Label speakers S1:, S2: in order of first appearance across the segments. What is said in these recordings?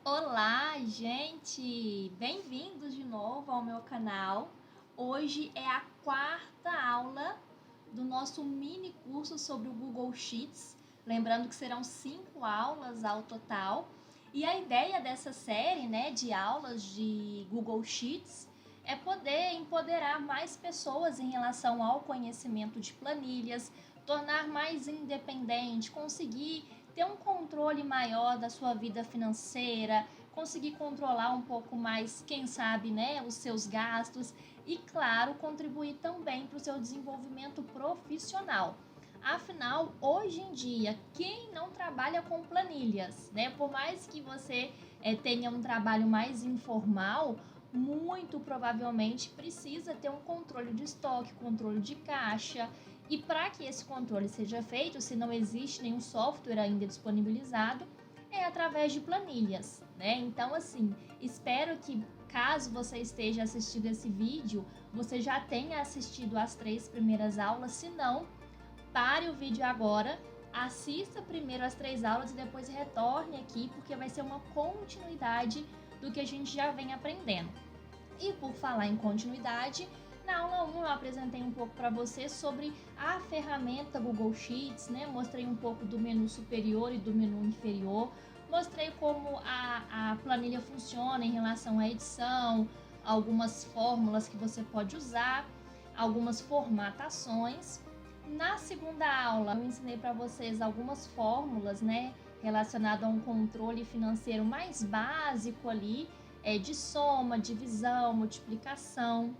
S1: Olá, gente! Bem-vindos de novo ao meu canal. Hoje é a quarta aula do nosso mini curso sobre o Google Sheets. Lembrando que serão 5 aulas ao total. E a ideia dessa série, de aulas de Google Sheets é poder empoderar mais pessoas em relação ao conhecimento de planilhas, tornar mais independente, conseguir ter um controle maior da sua vida financeira, conseguir controlar um pouco mais, quem sabe, os seus gastos e, claro, contribuir também para o seu desenvolvimento profissional. Afinal, hoje em dia, quem não trabalha com planilhas, Por mais que você tenha um trabalho mais informal, muito provavelmente precisa ter um controle de estoque, controle de caixa. E para que esse controle seja feito, se não existe nenhum software ainda disponibilizado, é através de planilhas, Então, assim, espero que caso você esteja assistindo esse vídeo, você já tenha assistido as 3 primeiras aulas. Se não, pare o vídeo agora, assista primeiro as 3 aulas e depois retorne aqui, porque vai ser uma continuidade do que a gente já vem aprendendo. E por falar em continuidade, na aula 1 eu apresentei um pouco para você sobre a ferramenta Google Sheets, Mostrei um pouco do menu superior e do menu inferior, mostrei como a planilha funciona em relação à edição, algumas fórmulas que você pode usar, algumas formatações. Na segunda aula eu ensinei para vocês algumas fórmulas, relacionadas a um controle financeiro mais básico ali, de soma, divisão, multiplicação.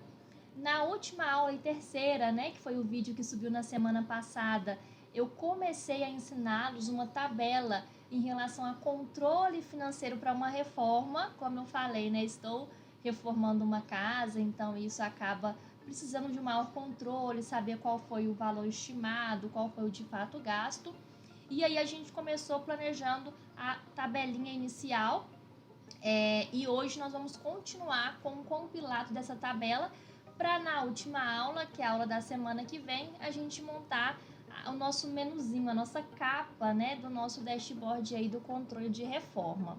S1: Na última aula e terceira, que foi o vídeo que subiu na semana passada, eu comecei a ensiná-los uma tabela em relação a controle financeiro para uma reforma. Como eu falei, estou reformando uma casa, então isso acaba precisando de um maior controle, saber qual foi o valor estimado, qual foi o de fato gasto. E aí a gente começou planejando a tabelinha inicial, e hoje nós vamos continuar com o compilado dessa tabela para na última aula, que é a aula da semana que vem, a gente montar o nosso menuzinho, a nossa capa, do nosso dashboard aí do controle de reforma.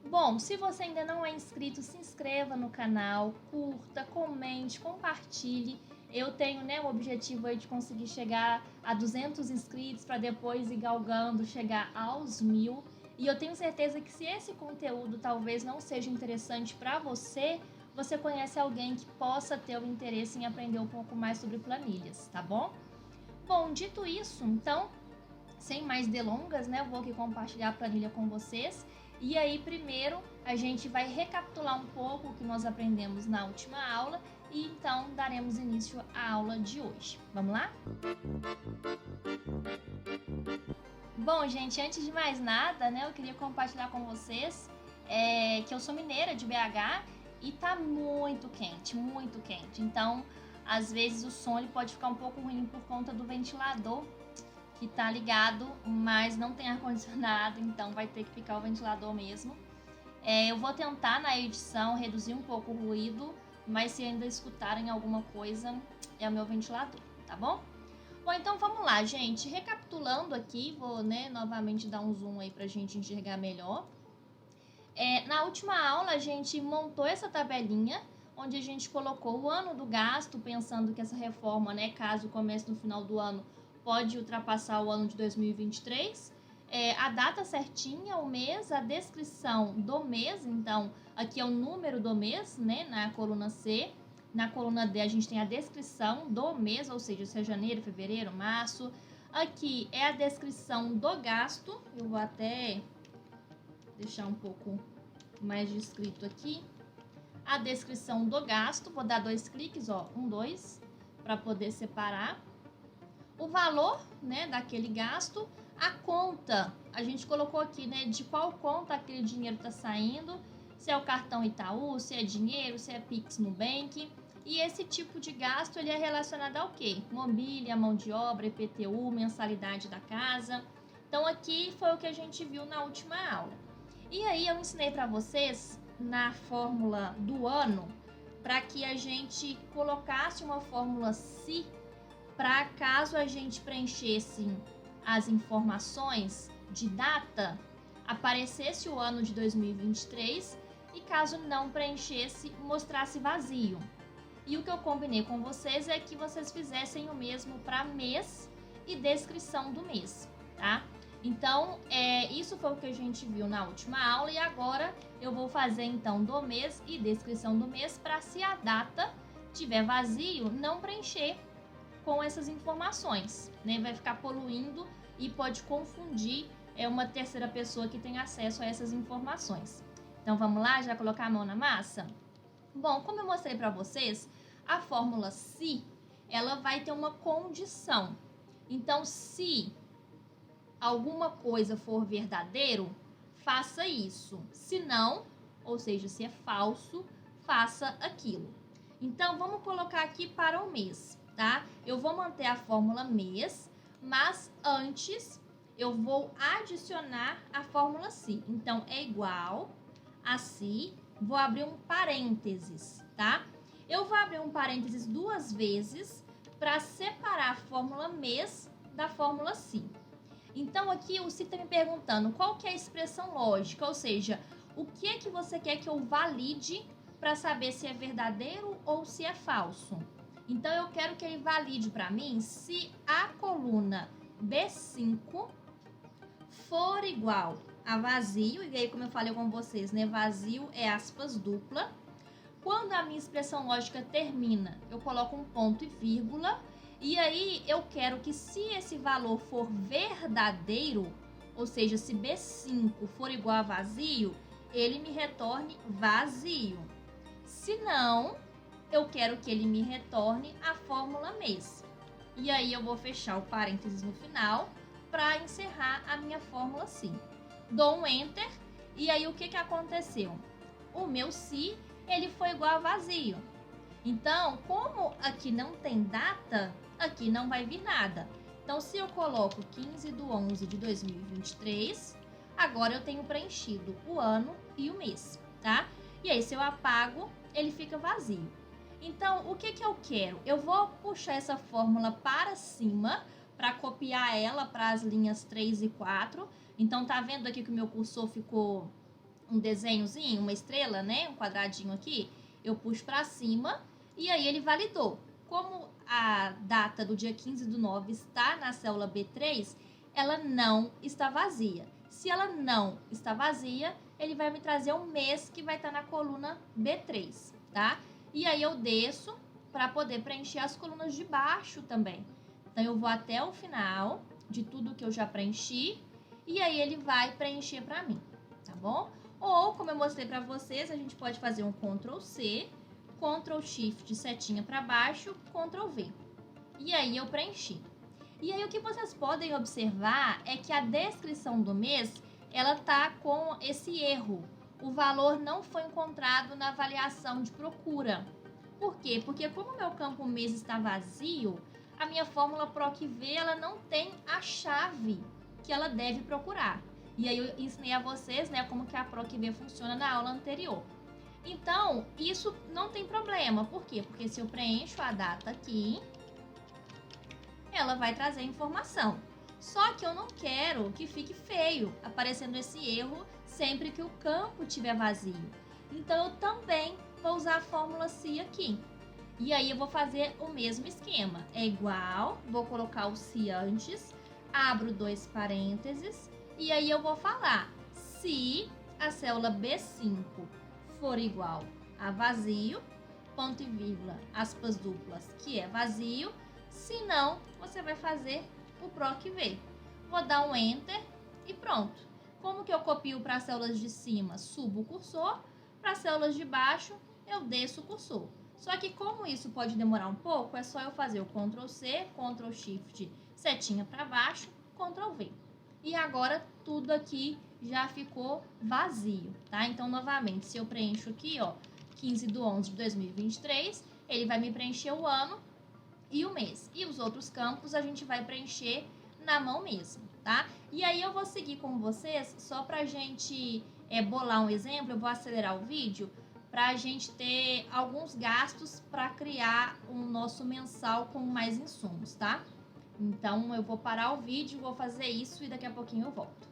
S1: Bom, se você ainda não é inscrito, se inscreva no canal, curta, comente, compartilhe. Eu tenho o objetivo aí de conseguir chegar a 200 inscritos para depois ir galgando, chegar aos 1000. E eu tenho certeza que se esse conteúdo talvez não seja interessante para você, você conhece alguém que possa ter o interesse em aprender um pouco mais sobre planilhas, tá bom? Bom, dito isso, então, sem mais delongas, eu vou aqui compartilhar a planilha com vocês. E aí, primeiro, a gente vai recapitular um pouco o que nós aprendemos na última aula e então daremos início à aula de hoje. Vamos lá? Bom, gente, antes de mais nada, eu queria compartilhar com vocês que eu sou mineira de BH e tá muito quente, muito quente. Então, às vezes o som ele pode ficar um pouco ruim por conta do ventilador que tá ligado, mas não tem ar-condicionado, então vai ter que ficar o ventilador mesmo. Eu vou tentar na edição reduzir um pouco o ruído, mas se ainda escutarem alguma coisa, é o meu ventilador, tá bom? Bom, então vamos lá, gente. Recapitulando aqui, vou novamente dar um zoom aí pra gente enxergar melhor. Na última aula, a gente montou essa tabelinha, onde a gente colocou o ano do gasto, pensando que essa reforma, caso comece no final do ano, pode ultrapassar o ano de 2023. A data certinha, o mês, a descrição do mês, então aqui é o número do mês, na coluna C. Na coluna D a gente tem a descrição do mês, ou seja, se é janeiro, fevereiro, março. Aqui é a descrição do gasto, eu vou até deixar um pouco mais descrito aqui. A descrição do gasto, vou dar 2 cliques, 1, 2, para poder separar. O valor, daquele gasto, a conta, a gente colocou aqui, de qual conta aquele dinheiro está saindo, se é o cartão Itaú, se é dinheiro, se é Pix Nubank. E esse tipo de gasto, ele é relacionado ao quê? Mobília, mão de obra, IPTU, mensalidade da casa. Então, aqui foi o que a gente viu na última aula. E aí, eu ensinei para vocês, na fórmula do ano, para que a gente colocasse uma fórmula se, para caso a gente preenchesse as informações de data, aparecesse o ano de 2023 e caso não preenchesse, mostrasse vazio. E o que eu combinei com vocês é que vocês fizessem o mesmo para mês e descrição do mês, tá? Então, isso foi o que a gente viu na última aula e agora eu vou fazer então do mês e descrição do mês para, se a data tiver vazio, não preencher com essas informações, né? Vai ficar poluindo e pode confundir uma terceira pessoa que tem acesso a essas informações. Então vamos lá, já colocar a mão na massa? Bom, como eu mostrei para vocês, a fórmula se, ela vai ter uma condição. Então, se alguma coisa for verdadeiro, faça isso. Se não, ou seja, se é falso, faça aquilo. Então, vamos colocar aqui para o mês, tá? Eu vou manter a fórmula mês, mas antes eu vou adicionar a fórmula se. Então, é igual a se, vou abrir um parênteses, tá? Eu vou abrir um parênteses 2 vezes para separar a fórmula mês da fórmula se. Então, aqui o se está me perguntando qual que é a expressão lógica, ou seja, o que é que você quer que eu valide para saber se é verdadeiro ou se é falso. Então, eu quero que ele valide para mim se a coluna B5 for igual a vazio, e aí, como eu falei com vocês, né, vazio é aspas dupla. Quando a minha expressão lógica termina, eu coloco um ponto e vírgula, e aí eu quero que, se esse valor for verdadeiro, ou seja, se B5 for igual a vazio, ele me retorne vazio. Se não, eu quero que ele me retorne a fórmula mês. E aí eu vou fechar o parênteses no final para encerrar a minha fórmula se. Dou um enter e aí o que aconteceu? O meu se, ele foi igual a vazio. Então, como aqui não tem data, aqui não vai vir nada. Então, se eu coloco 15/11/2023, agora eu tenho preenchido o ano e o mês, tá? E aí, se eu apago, ele fica vazio. Então, o que eu quero? Eu vou puxar essa fórmula para cima para copiar ela para as linhas 3 e 4. Então, tá vendo aqui que o meu cursor ficou um desenhozinho, uma estrela, né? Um quadradinho aqui. Eu puxo para cima e aí ele validou. Como a data do dia 15/9 está na célula B3, ela não está vazia. Se ela não está vazia, ele vai me trazer um mês que vai estar na coluna B3, tá? E aí eu desço para poder preencher as colunas de baixo também. Então, eu vou até o final de tudo que eu já preenchi e aí ele vai preencher para mim, tá bom? Ou, como eu mostrei para vocês, a gente pode fazer um Ctrl C, Ctrl Shift, setinha para baixo, Ctrl V. E aí eu preenchi. E aí o que vocês podem observar é que a descrição do mês, ela tá com esse erro. O valor não foi encontrado na avaliação de procura. Por quê? Porque como o meu campo mês está vazio, a minha fórmula PROC-V, ela não tem a chave que ela deve procurar. E aí eu ensinei a vocês, né, como que a PROC-V funciona na aula anterior. Então, isso não tem problema. Por quê? Porque se eu preencho a data aqui, ela vai trazer informação. Só que eu não quero que fique feio, aparecendo esse erro sempre que o campo estiver vazio. Então, eu também vou usar a fórmula se aqui. E aí, eu vou fazer o mesmo esquema. É igual, vou colocar o se antes, abro 2 parênteses, e aí eu vou falar se a célula B5 for igual a vazio, ponto e vírgula, aspas duplas, que é vazio. Se não, você vai fazer o PROC-V. Vou dar um Enter e pronto. Como que eu copio para as células de cima? Subo o cursor. Para as células de baixo, eu desço o cursor. Só que como isso pode demorar um pouco, é só eu fazer o Ctrl C, Ctrl Shift, setinha para baixo, Ctrl V. E agora tudo aqui já ficou vazio, tá? Então, novamente, se eu preencho aqui, ó, 15/11/2023, ele vai me preencher o ano e o mês. E os outros campos a gente vai preencher na mão mesmo, tá? E aí eu vou seguir com vocês, só pra gente bolar um exemplo, eu vou acelerar o vídeo, pra gente ter alguns gastos para criar o nosso mensal com mais insumos, tá? Então, eu vou parar o vídeo, vou fazer isso e daqui a pouquinho eu volto.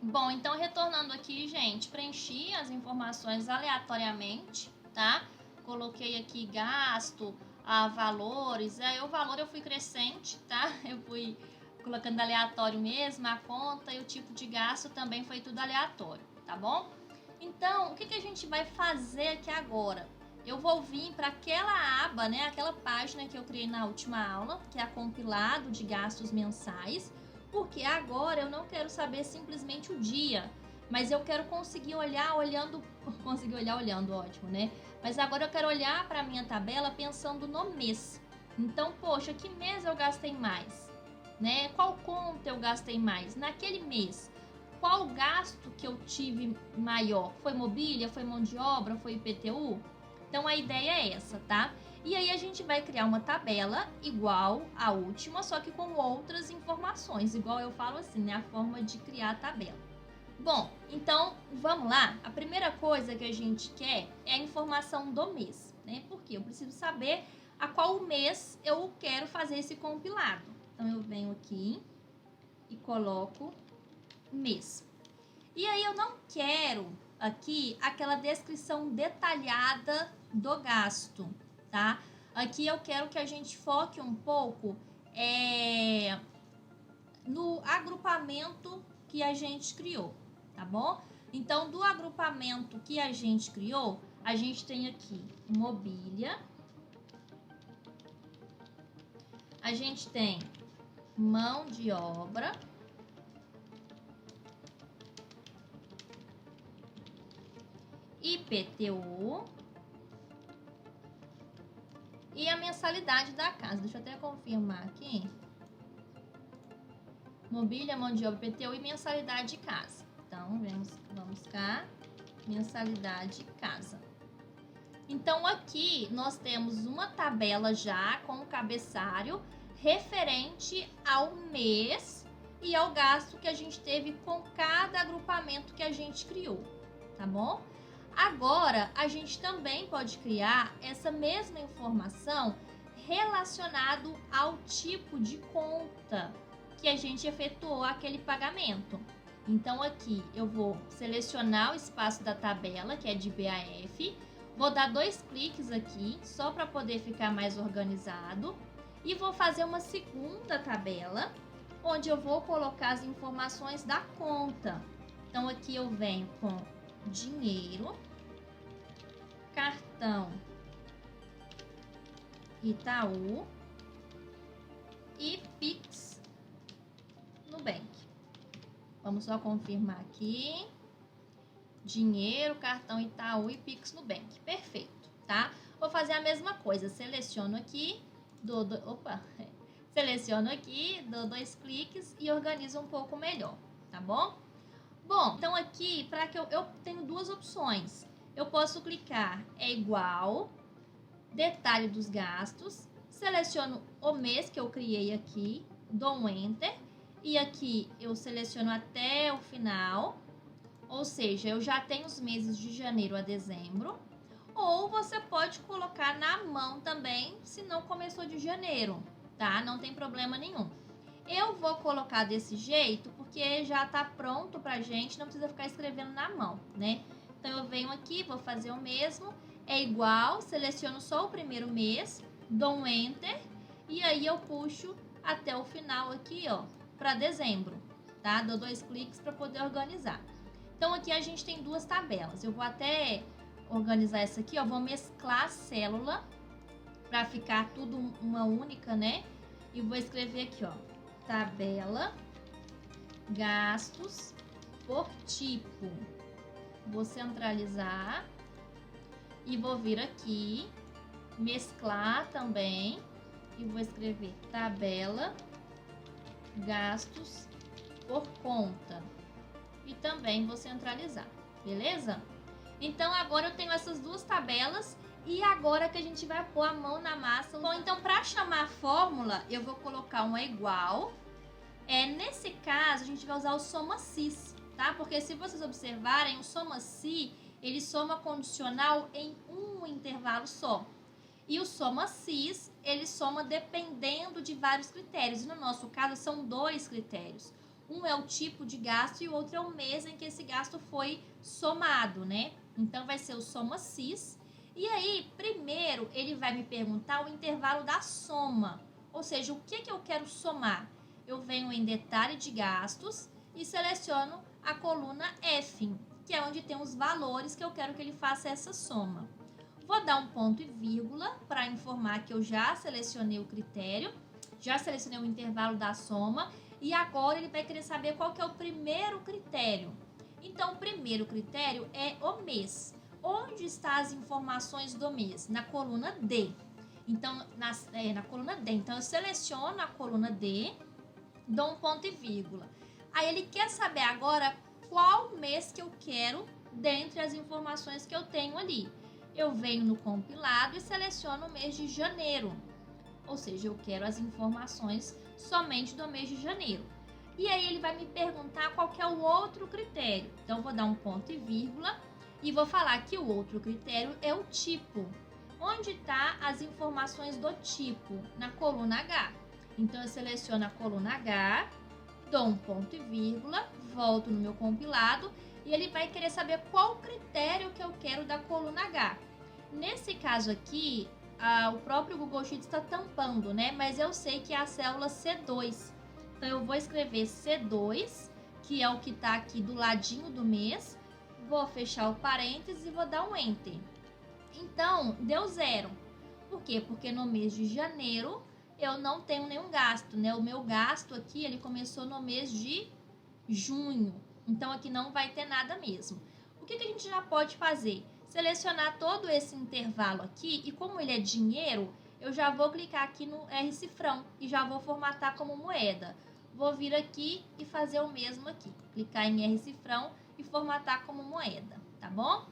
S1: Bom, então retornando aqui, gente, preenchi as informações aleatoriamente, tá? Coloquei aqui gasto, valores, o valor eu fui crescente, tá? Eu fui colocando aleatório mesmo, a conta e o tipo de gasto também foi tudo aleatório, tá bom? Então, o que a gente vai fazer aqui agora? Eu vou vir para aquela aba, né, aquela página que eu criei na última aula, que é a compilado de gastos mensais, porque agora eu não quero saber simplesmente o dia, mas eu quero conseguir olhar olhando, ótimo, né? Mas agora eu quero olhar para a minha tabela pensando no mês. Então, poxa, que mês eu gastei mais? Né? Qual conta eu gastei mais naquele mês? Qual gasto que eu tive maior? Foi mobília? Foi mão de obra? Foi IPTU? Então a ideia é essa, tá? E aí a gente vai criar uma tabela igual à última, só que com outras informações, igual eu falo assim, né? A forma de criar a tabela. Bom, então vamos lá. A primeira coisa que a gente quer é a informação do mês, né? Porque eu preciso saber a qual mês eu quero fazer esse compilado. Então eu venho aqui e coloco mês. E aí eu não quero aqui aquela descrição detalhada do gasto, tá? Aqui eu quero que a gente foque um pouco no agrupamento que a gente criou, tá bom? Então, do agrupamento que a gente criou, a gente tem aqui mobília, a gente tem mão de obra, IPTU e a mensalidade da casa. Deixa eu até confirmar aqui. Mobília, mão de obra, IPTU e mensalidade de casa. Então, vamos cá, mensalidade casa. Então, aqui nós temos uma tabela já com o cabeçalho referente ao mês e ao gasto que a gente teve com cada agrupamento que a gente criou, tá bom? Agora, a gente também pode criar essa mesma informação relacionado ao tipo de conta que a gente efetuou aquele pagamento. Então, aqui eu vou selecionar o espaço da tabela, que é de BAF, vou dar 2 cliques aqui, só para poder ficar mais organizado, e vou fazer uma segunda tabela, onde eu vou colocar as informações da conta. Então, aqui eu venho com dinheiro, cartão Itaú e Pix Nubank. Vamos só confirmar aqui. Dinheiro, cartão Itaú e Pix Nubank. Perfeito, tá? Vou fazer a mesma coisa. Seleciono aqui, seleciono aqui, dou 2 cliques e organizo um pouco melhor, tá bom? Bom, então aqui, para que eu tenho 2 opções. Eu posso clicar igual, detalhe dos gastos, seleciono o mês que eu criei aqui, dou um Enter, e aqui eu seleciono até o final, ou seja, eu já tenho os meses de janeiro a dezembro, ou você pode colocar na mão também, se não começou de janeiro, tá? Não tem problema nenhum. Eu vou colocar desse jeito porque já tá pronto pra gente, não precisa ficar escrevendo na mão, né? Então, eu venho aqui, vou fazer o mesmo, é igual, seleciono só o primeiro mês, dou um Enter, e aí eu puxo até o final aqui, ó, para dezembro, tá? Dou 2 cliques para poder organizar. Então, aqui a gente tem 2 tabelas. Eu vou até organizar essa aqui, ó, vou mesclar a célula para ficar tudo uma única, né? E vou escrever aqui, ó, tabela gastos por tipo. Vou centralizar e vou vir aqui, mesclar também e vou escrever tabela gastos por conta. E também vou centralizar, beleza? Então, agora eu tenho essas 2 tabelas e agora que a gente vai pôr a mão na massa. Bom, então, para chamar a fórmula, eu vou colocar um igual. Nesse caso, a gente vai usar o soma-sis, tá? Porque se vocês observarem, o soma-si, ele soma condicional em um intervalo só. E o soma-sis, ele soma dependendo de vários critérios. E no nosso caso, são 2 critérios. Um é o tipo de gasto e o outro é o mês em que esse gasto foi somado, né? Então, vai ser o soma cis. E aí, primeiro, ele vai me perguntar o intervalo da soma. Ou seja, o que eu quero somar? Eu venho em detalhe de gastos e seleciono a coluna F, que é onde tem os valores que eu quero que ele faça essa soma. Vou dar um ponto e vírgula para informar que eu já selecionei o critério, já selecionei o intervalo da soma e agora ele vai querer saber qual que é o primeiro critério. Então, o primeiro critério é o mês. Onde estão as informações do mês? Na coluna D. Então, na coluna D. Então, eu seleciono a coluna D, dou um ponto e vírgula. Aí, ele quer saber agora qual mês que eu quero dentre as informações que eu tenho ali. Eu venho no compilado e seleciono o mês de janeiro. Ou seja, eu quero as informações somente do mês de janeiro. E aí ele vai me perguntar qual que é o outro critério. Então, eu vou dar um ponto e vírgula e vou falar que o outro critério é o tipo. Onde está as informações do tipo? Na coluna H. Então, eu seleciono a coluna H, dou um ponto e vírgula, volto no meu compilado e ele vai querer saber qual critério que eu quero da coluna H. Nesse caso aqui, o próprio Google Sheets está tampando, né? Mas eu sei que é a célula C2. Então, eu vou escrever C2, que é o que está aqui do ladinho do mês. Vou fechar o parênteses e vou dar um Enter. Então, deu 0. Por quê? Porque no mês de janeiro eu não tenho nenhum gasto, né? O meu gasto aqui, ele começou no mês de junho. Então, aqui não vai ter nada mesmo. O que a gente já pode fazer? Selecionar todo esse intervalo aqui e como ele é dinheiro, eu já vou clicar aqui no R cifrão e já vou formatar como moeda. Vou vir aqui e fazer o mesmo aqui. Clicar em R cifrão e formatar como moeda, tá bom?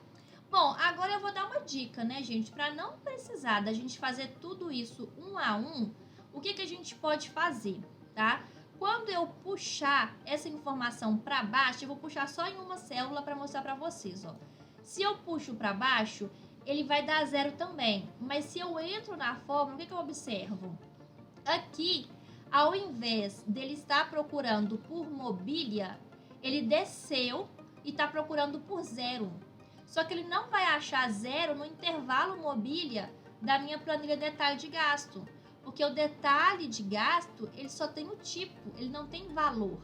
S1: Bom, agora eu vou dar uma dica, né, gente? Para não precisar da gente fazer tudo isso um a um, o que a gente pode fazer, tá? Quando eu puxar essa informação para baixo, eu vou puxar só em uma célula para mostrar para vocês, ó. Se eu puxo para baixo, ele vai dar 0 também. Mas se eu entro na fórmula, o que eu observo? Aqui, ao invés dele estar procurando por mobília, ele desceu e está procurando por 0. Só que ele não vai achar 0 no intervalo mobília da minha planilha detalhe de gasto. Porque o detalhe de gasto, ele só tem o tipo, ele não tem valor.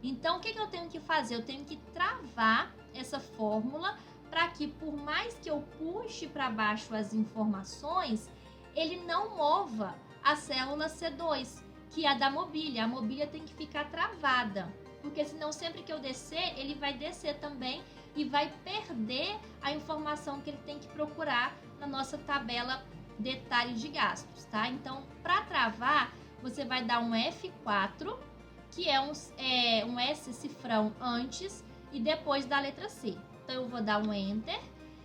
S1: Então, o que eu tenho que fazer? Eu tenho que travar essa fórmula para que, por mais que eu puxe para baixo as informações, ele não mova a célula C2, que é a da mobília. A mobília tem que ficar travada, porque senão sempre que eu descer, ele vai descer também e vai perder a informação que ele tem que procurar na nossa tabela detalhe de gastos, tá? Então, para travar, você vai dar um F4, que é um S cifrão antes e depois da letra C. Então, eu vou dar um Enter.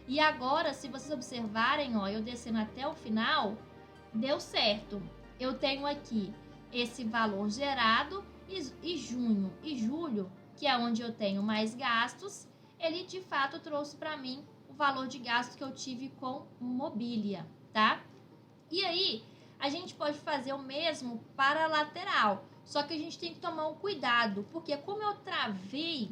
S1: E agora, se vocês observarem, ó, eu descendo até o final, deu certo. Eu tenho aqui esse valor gerado e junho e julho, que é onde eu tenho mais gastos, ele de fato trouxe para mim o valor de gasto que eu tive com mobília, tá? E aí, a gente pode fazer o mesmo para a lateral, só que a gente tem que tomar um cuidado, porque como eu travei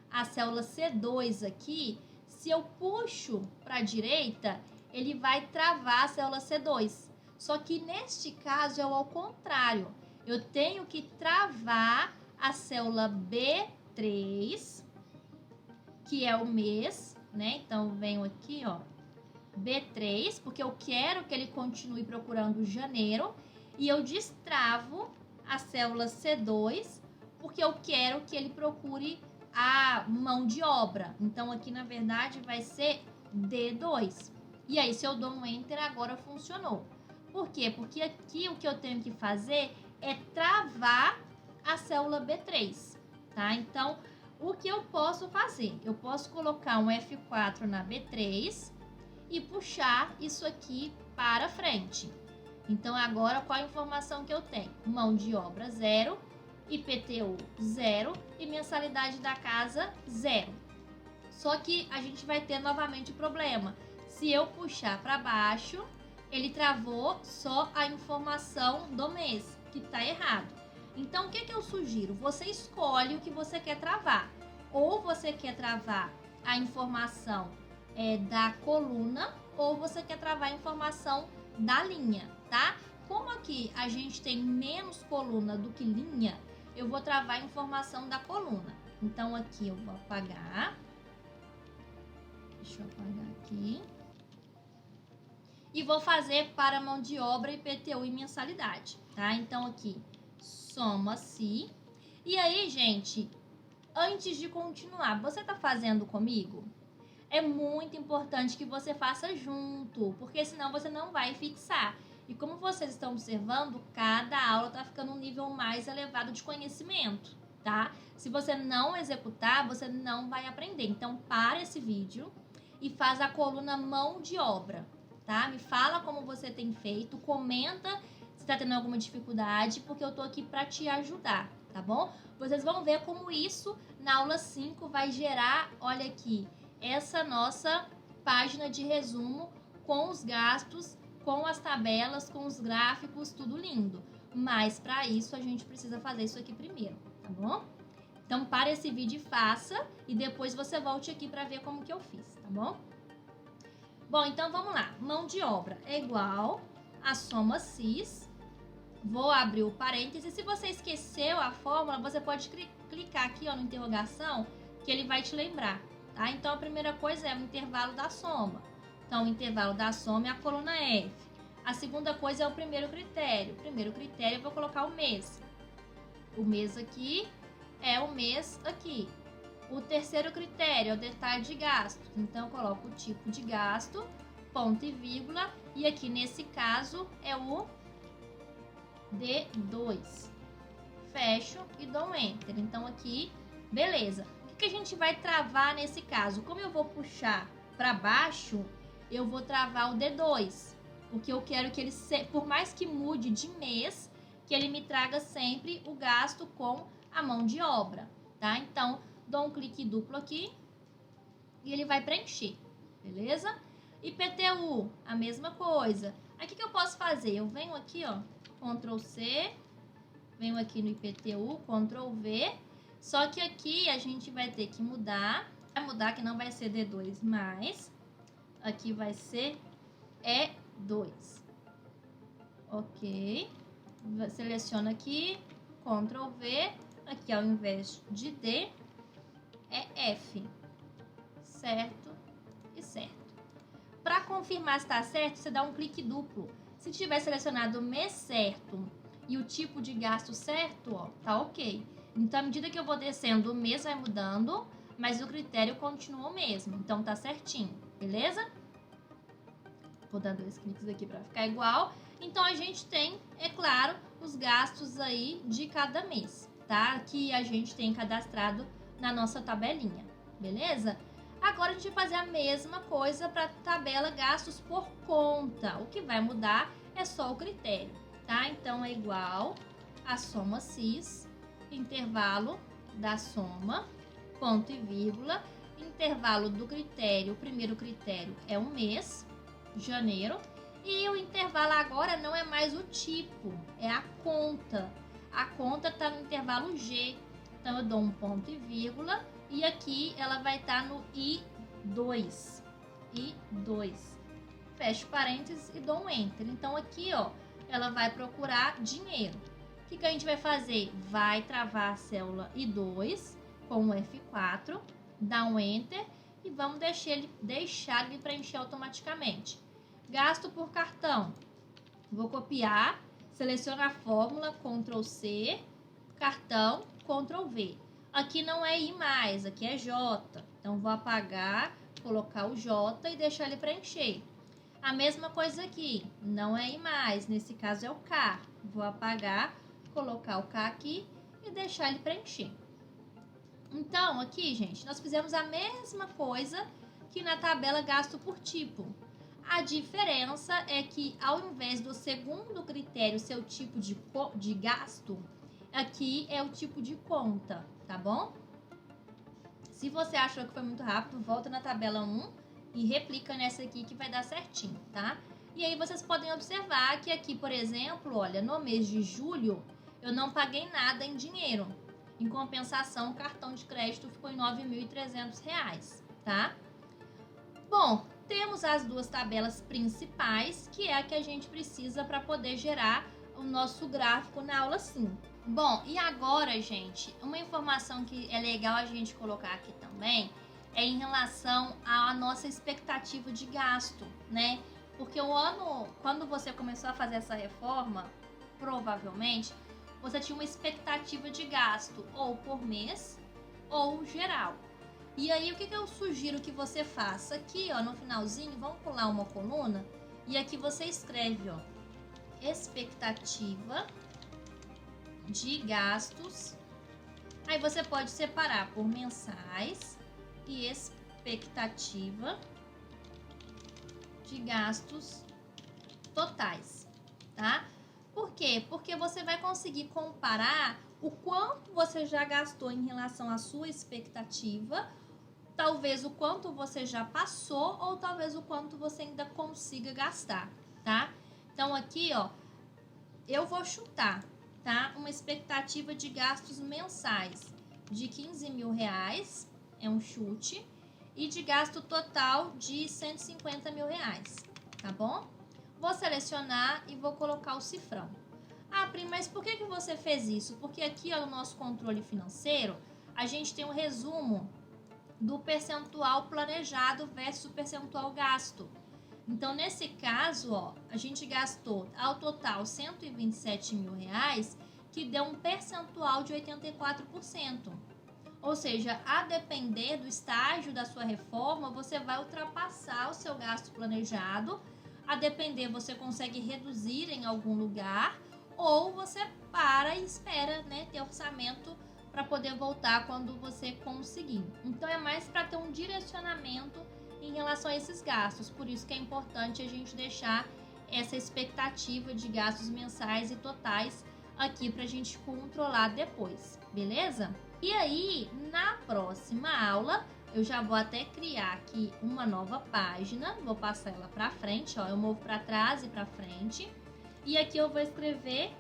S1: a célula C2 aqui, se eu puxo para a direita, ele vai travar a célula C2. Só que neste caso é ao contrário. Eu tenho que travar a célula B3, que é o mês, né? Então, venho aqui, ó, B3, porque eu quero que ele continue procurando janeiro. E eu destravo a célula C2, porque eu quero que ele procure a mão de obra. Então, aqui, na verdade, vai ser D2. E aí, se eu dou um Enter, agora funcionou. Por quê? Porque aqui o que eu tenho que fazer é travar a célula B3, tá? Então, o que eu posso fazer? Eu posso colocar um F4 na B3 e puxar isso aqui para frente. Então, agora, qual a informação que eu tenho? Mão de obra 0, IPTU 0 e mensalidade da casa 0. Só que a gente vai ter novamente o problema. Se eu puxar para baixo, ele travou só a informação do mês, que está errado. Então, o que eu sugiro? Você escolhe o que você quer travar. Ou você quer travar a informação da coluna, ou você quer travar a informação da linha, tá? Como aqui a gente tem menos coluna do que linha, eu vou travar a informação da coluna. Então, aqui eu vou apagar. Deixa eu apagar aqui. E vou fazer para mão de obra, IPTU e mensalidade, tá? Então, aqui, soma-se. E aí, gente, antes de continuar, você tá fazendo comigo? É muito importante que você faça junto, porque senão você não vai fixar. E como vocês estão observando, cada aula tá ficando um nível mais elevado de conhecimento, tá? Se você não executar, você não vai aprender. Então, para esse vídeo e faz a coluna mão de obra, tá? Me fala como você tem feito, comenta se tá tendo alguma dificuldade, porque eu tô aqui para te ajudar, tá bom? Vocês vão ver como isso na aula 5 vai gerar, olha aqui, essa nossa página de resumo com os gastos, com as tabelas, com os gráficos, tudo lindo. Mas para isso a gente precisa fazer isso aqui primeiro, tá bom? Então para esse vídeo e faça e depois você volte aqui para ver como que eu fiz, tá bom? Bom, então vamos lá. Mão de obra é igual a soma cis. Vou abrir o parêntese. Se você esqueceu a fórmula, você pode clicar aqui ó, no interrogação, que ele vai te lembrar, tá? Então, a primeira coisa é o intervalo da soma. Então, o intervalo da soma é a coluna F. A segunda coisa é o primeiro critério. O primeiro critério eu vou colocar o mês. O mês aqui é o mês aqui. O terceiro critério é o detalhe de gasto. Então, eu coloco o tipo de gasto, ponto e vírgula. E aqui, nesse caso, é o D2. Fecho e dou um Enter. Então, aqui, beleza. O que a gente vai travar nesse caso? Como eu vou puxar para baixo, eu vou travar o D2. Porque eu quero que ele, por mais que mude de mês, que ele me traga sempre o gasto com a mão de obra, tá? Então, dou um clique duplo aqui e ele vai preencher, beleza? IPTU, a mesma coisa. Aqui que eu posso fazer? Eu venho aqui, ó, Ctrl C, venho aqui no IPTU, Ctrl V, só que aqui a gente vai ter que mudar, que não vai ser D2 mais, aqui vai ser E2, ok? Seleciono aqui, Ctrl V, aqui ao invés de D, é F, certo e certo. Para confirmar se está certo, você dá um clique duplo. Se tiver selecionado o mês certo e o tipo de gasto certo, ó, tá ok. Então, à medida que eu vou descendo, o mês vai mudando, mas o critério continua o mesmo. Então, tá certinho, beleza? Vou dar 2 cliques aqui para ficar igual. Então, a gente tem, é claro, os gastos aí de cada mês, tá? Que a gente tem cadastrado na nossa tabelinha, beleza? Agora, a gente vai fazer a mesma coisa para a tabela gastos por conta. O que vai mudar é só o critério, tá? Então, é igual a soma cis, intervalo da soma, ponto e vírgula, intervalo do critério, o primeiro critério é um mês, janeiro, e o intervalo agora não é mais o tipo, é a conta. A conta está no intervalo G, então eu dou um ponto e vírgula, e aqui ela vai estar no I2. I2. Fecho parênteses e dou um Enter. Então, aqui, ó, ela vai procurar dinheiro. O que a gente vai fazer? Vai travar a célula I2 com o F4, dá um Enter e vamos deixar ele preencher automaticamente. Gasto por cartão. Vou copiar, seleciono a fórmula, Ctrl C, cartão, Ctrl V. Aqui não é I mais, aqui é J. Então, vou apagar, colocar o J e deixar ele preencher. A mesma coisa aqui, não é I mais, nesse caso é o K. Vou apagar, colocar o K aqui e deixar ele preencher. Então, aqui, gente, nós fizemos a mesma coisa que na tabela gasto por tipo. A diferença é que, ao invés do segundo critério ser o tipo de gasto, aqui é o tipo de conta, tá bom? Se você achou que foi muito rápido, volta na tabela 1 e replica nessa aqui que vai dar certinho, tá? E aí vocês podem observar que aqui, por exemplo, olha, no mês de julho, eu não paguei nada em dinheiro. Em compensação, o cartão de crédito ficou em R$ 9.300, tá? Bom, temos as duas tabelas principais, que é a que a gente precisa para poder gerar o nosso gráfico na aula 5. Bom, e agora, gente, uma informação que é legal a gente colocar aqui também é em relação à nossa expectativa de gasto, né? Porque quando você começou a fazer essa reforma, provavelmente, você tinha uma expectativa de gasto ou por mês ou geral. E aí, o que eu sugiro que você faça? Aqui, ó, no finalzinho, vamos pular uma coluna e aqui você escreve, ó, expectativa de gastos. Aí você pode separar por mensais e expectativa de gastos totais, tá? Por quê? Porque você vai conseguir comparar o quanto você já gastou em relação à sua expectativa, talvez o quanto você já passou ou talvez o quanto você ainda consiga gastar, tá? Então aqui, ó, eu vou chutar, tá? Uma expectativa de gastos mensais de R$ 15.000, é um chute, e de gasto total de R$ 150.000, tá bom? Vou selecionar e vou colocar o cifrão. Ah, Pri, mas por que você fez isso? Porque aqui, ó, no nosso controle financeiro, a gente tem um resumo do percentual planejado versus o percentual gasto. Então, nesse caso, ó, a gente gastou ao total R$ 127.000, que deu um percentual de 84%. Ou seja, a depender do estágio da sua reforma, você vai ultrapassar o seu gasto planejado. A depender, você consegue reduzir em algum lugar ou você para e espera, né, ter orçamento para poder voltar quando você conseguir. Então, é mais para ter um direcionamento em relação a esses gastos. Por isso que é importante a gente deixar essa expectativa de gastos mensais e totais aqui para a gente controlar depois, beleza? E aí, na próxima aula, eu já vou até criar aqui uma nova página, vou passar ela para frente, ó, eu movo para trás e para frente, e aqui eu vou escrever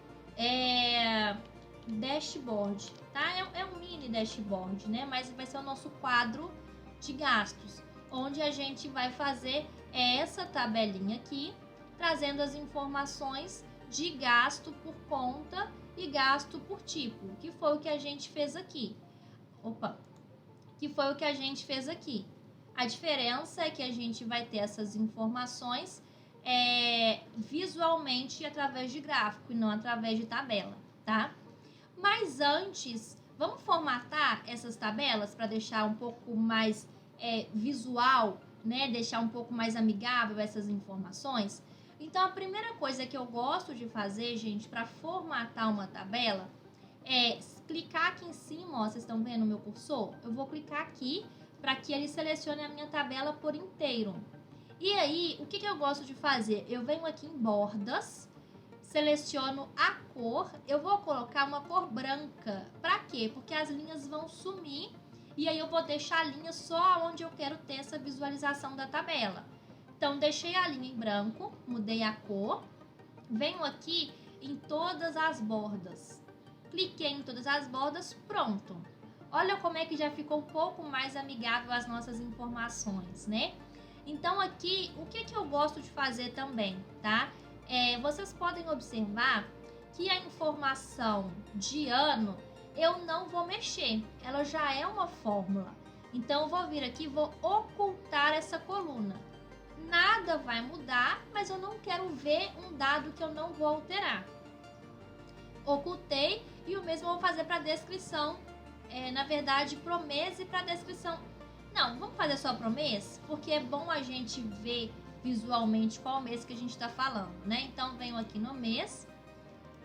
S1: dashboard, tá? É um mini dashboard, né? Mas vai ser o nosso quadro de gastos, onde a gente vai fazer essa tabelinha aqui, trazendo as informações de gasto por conta e gasto por tipo, que foi o que a gente fez aqui. Que foi o que a gente fez aqui. A diferença é que a gente vai ter essas informações visualmente através de gráfico e não através de tabela, tá? Mas antes, vamos formatar essas tabelas para deixar um pouco mais visual, né? Deixar um pouco mais amigável essas informações. Então, a primeira coisa que eu gosto de fazer, gente, para formatar uma tabela é clicar aqui em cima, ó, vocês estão vendo o meu cursor? Eu vou clicar aqui para que ele selecione a minha tabela por inteiro. E aí, o que eu gosto de fazer? Eu venho aqui em bordas, seleciono a cor, eu vou colocar uma cor branca. Para quê? Porque as linhas vão sumir e aí eu vou deixar a linha só onde eu quero ter essa visualização da tabela. Então, deixei a linha em branco, mudei a cor, venho aqui em todas as bordas. Cliquei em todas as bordas, pronto. Olha como é que já ficou um pouco mais amigável às nossas informações, né? Então, aqui, o que eu gosto de fazer também, tá? Vocês podem observar que a informação de ano eu não vou mexer. Ela já é uma fórmula. Então, eu vou vir aqui e vou ocultar essa coluna. Nada vai mudar, mas eu não quero ver um dado que eu não vou alterar. Ocultei e o mesmo eu vou fazer para a descrição. Na verdade, pro mês e para a descrição. Não, vamos fazer só pro mês, porque é bom a gente ver visualmente qual mês que a gente está falando, né? Então, venho aqui no mês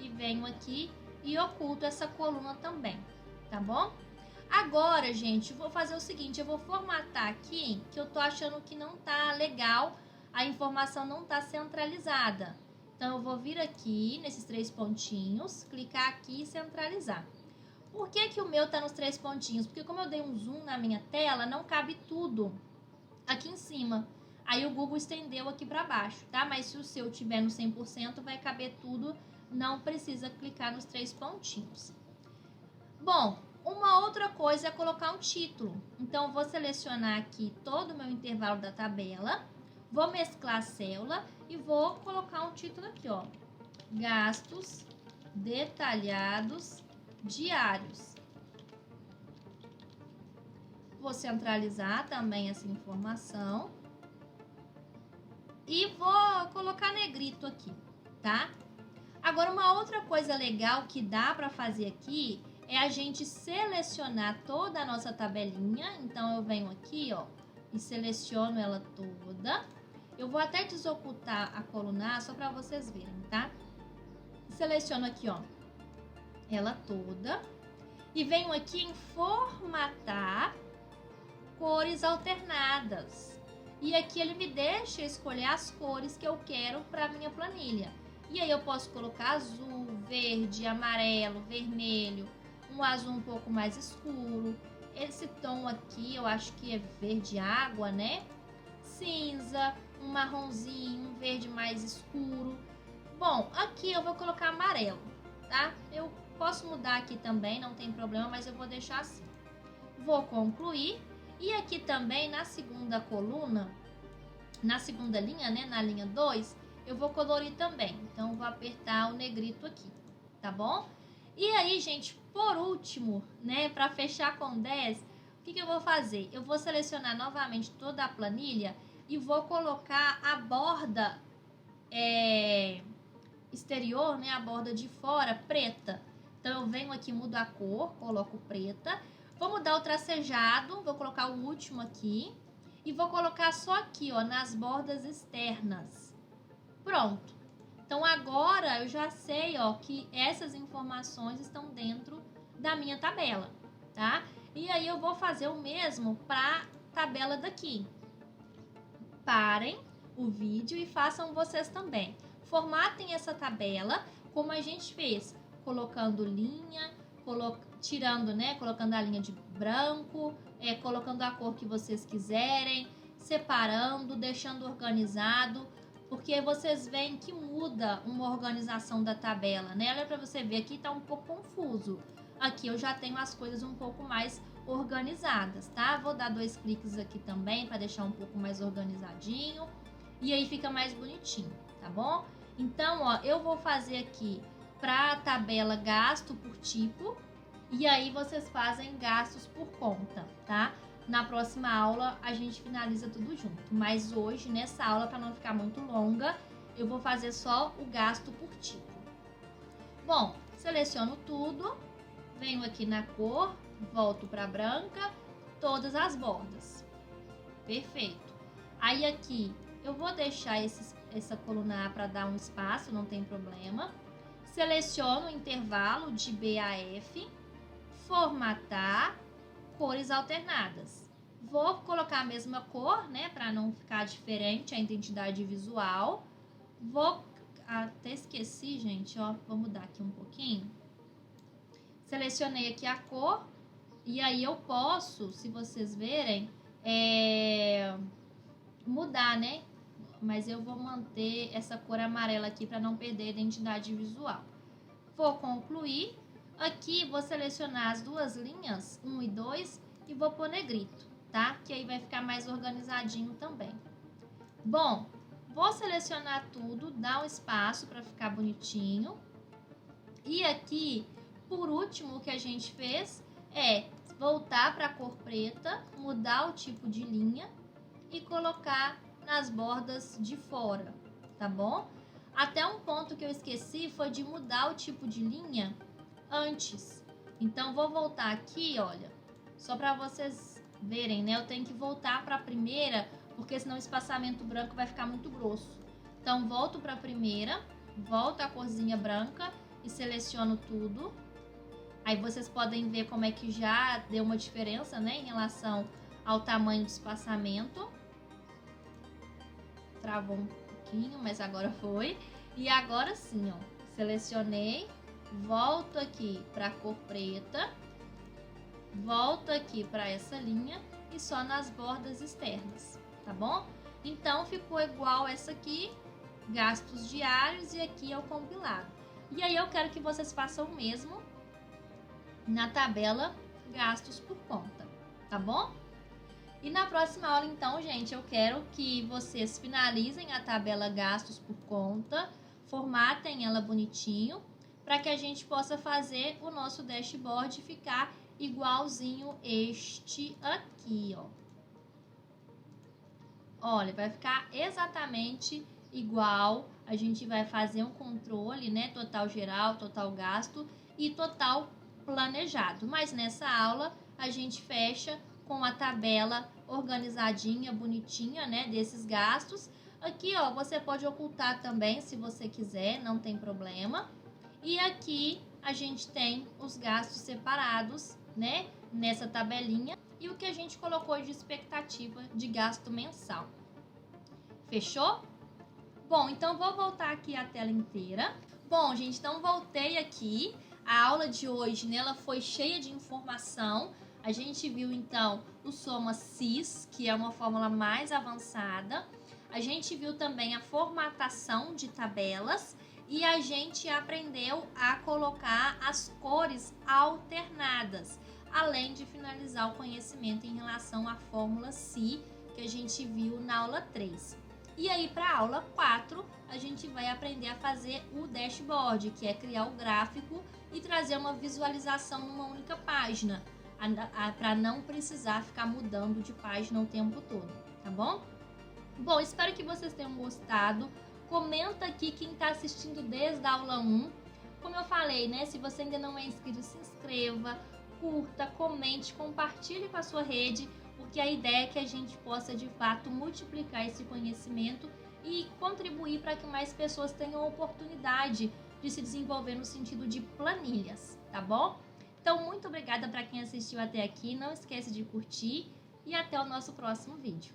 S1: e venho aqui e oculto essa coluna também, tá bom? Agora, gente, vou fazer o seguinte, eu vou formatar aqui, que eu tô achando que não tá legal, a informação não tá centralizada. Então, eu vou vir aqui nesses 3 pontinhos, clicar aqui e centralizar. Por que o meu tá nos 3 pontinhos? Porque como eu dei um zoom na minha tela, não cabe tudo aqui em cima. Aí o Google estendeu aqui para baixo, tá? Mas se o seu tiver no 100%, vai caber tudo não precisa clicar nos 3 pontinhos. Bom, uma outra coisa é colocar um título. Então, eu vou selecionar aqui todo o meu intervalo da tabela, vou mesclar a célula e vou colocar um título aqui, ó. Gastos detalhados diários. Vou centralizar também essa informação e vou colocar negrito aqui, tá? Agora, uma outra coisa legal que dá para fazer aqui é a gente selecionar toda a nossa tabelinha. Então, eu venho aqui, ó, e seleciono ela toda. Eu vou até desocultar a coluna só para vocês verem, tá? Seleciono aqui, ó, ela toda. E venho aqui em formatar cores alternadas. E aqui ele me deixa escolher as cores que eu quero para minha planilha. E aí eu posso colocar azul, verde, amarelo, vermelho, um azul um pouco mais escuro. Esse tom aqui eu acho que é verde água, né? Cinza, um marronzinho, um verde mais escuro. Bom, aqui eu vou colocar amarelo, tá? Eu posso mudar aqui também, não tem problema, mas eu vou deixar assim. Vou concluir. E aqui também na segunda coluna, na segunda linha, né? Na linha 2, eu vou colorir também. Então, eu vou apertar o negrito aqui, tá bom? E aí, gente, por último, né? Para fechar com 10, o que eu vou fazer? Eu vou selecionar novamente toda a planilha e vou colocar a borda exterior, né? A borda de fora preta. Então, eu venho aqui, mudo a cor, coloco preta. Vou mudar o tracejado, vou colocar o último aqui. E vou colocar só aqui, ó, nas bordas externas. Pronto. Então, agora eu já sei, ó, que essas informações estão dentro da minha tabela, tá? E aí, eu vou fazer o mesmo para a tabela daqui. Parem o vídeo e façam vocês também. Formatem essa tabela como a gente fez, colocando linha, tirando, né, colocando a linha de branco, colocando a cor que vocês quiserem, separando, deixando organizado, porque vocês veem que muda uma organização da tabela, né? Olha para você ver, aqui tá um pouco confuso. Aqui eu já tenho as coisas um pouco mais organizadas, tá? Vou dar 2 cliques aqui também para deixar um pouco mais organizadinho e aí fica mais bonitinho, tá bom? Então, ó, eu vou fazer aqui para a tabela gasto por tipo. E aí vocês fazem gastos por conta, tá? Na próxima aula a gente finaliza tudo junto. Mas hoje, nessa aula, para não ficar muito longa, eu vou fazer só o gasto por tipo. Bom, seleciono tudo, venho aqui na cor, volto para branca, todas as bordas. Perfeito. Aí aqui eu vou deixar essa coluna A para dar um espaço, não tem problema. Seleciono o intervalo de B a F. Formatar, cores alternadas. Vou colocar a mesma cor, né, para não ficar diferente a identidade visual. Vou, até esqueci, gente, ó, vou mudar aqui um pouquinho. Selecionei aqui a cor e aí eu posso, se vocês verem, mudar, né? Mas eu vou manter essa cor amarela aqui para não perder a identidade visual. Vou concluir. Aqui vou selecionar as 2 linhas, 1 e 2, e vou pôr negrito, tá? Que aí vai ficar mais organizadinho também. Bom, vou selecionar tudo, dar um espaço para ficar bonitinho. E aqui, por último, o que a gente fez é voltar para a cor preta, mudar o tipo de linha e colocar nas bordas de fora, tá bom? Até um ponto que eu esqueci foi de mudar o tipo de linha antes. Então, vou voltar aqui, olha, só para vocês verem, né? Eu tenho que voltar para a primeira, porque senão o espaçamento branco vai ficar muito grosso. Então, volto para a primeira, volto a corzinha branca e seleciono tudo. Aí, vocês podem ver como é que já deu uma diferença, né? Em relação ao tamanho do espaçamento. Travou um pouquinho, mas agora foi. E agora sim, ó, selecionei. Volto aqui para a cor preta, volto aqui para essa linha e só nas bordas externas, tá bom? Então, ficou igual essa aqui, gastos diários, e aqui é o compilado. E aí eu quero que vocês façam o mesmo na tabela gastos por conta, tá bom? E na próxima aula, então, gente, eu quero que vocês finalizem a tabela gastos por conta, formatem ela bonitinho, para que a gente possa fazer o nosso dashboard ficar igualzinho este aqui, ó. Olha, vai ficar exatamente igual. A gente vai fazer um controle, né? Total geral, total gasto e total planejado. Mas nessa aula a gente fecha com a tabela organizadinha, bonitinha, né? Desses gastos. Aqui, ó, você pode ocultar também se você quiser, não tem problema. E aqui a gente tem os gastos separados, né? Nessa tabelinha. E o que a gente colocou de expectativa de gasto mensal. Fechou? Bom, então vou voltar aqui a tela inteira. Bom, gente, então voltei aqui. A aula de hoje, né, ela foi cheia de informação. A gente viu, então, o Soma SIS, que é uma fórmula mais avançada. A gente viu também a formatação de tabelas. E a gente aprendeu a colocar as cores alternadas, além de finalizar o conhecimento em relação à fórmula SI, que a gente viu na aula 3. E aí, para a aula 4, a gente vai aprender a fazer o dashboard, que é criar o gráfico e trazer uma visualização numa única página, para não precisar ficar mudando de página o tempo todo, tá bom? Bom, espero que vocês tenham gostado. Comenta aqui quem está assistindo desde a aula 1. Como eu falei, né? Se você ainda não é inscrito, se inscreva, curta, comente, compartilhe com a sua rede, porque a ideia é que a gente possa, de fato, multiplicar esse conhecimento e contribuir para que mais pessoas tenham a oportunidade de se desenvolver no sentido de planilhas, tá bom? Então, muito obrigada para quem assistiu até aqui. Não esquece de curtir e até o nosso próximo vídeo.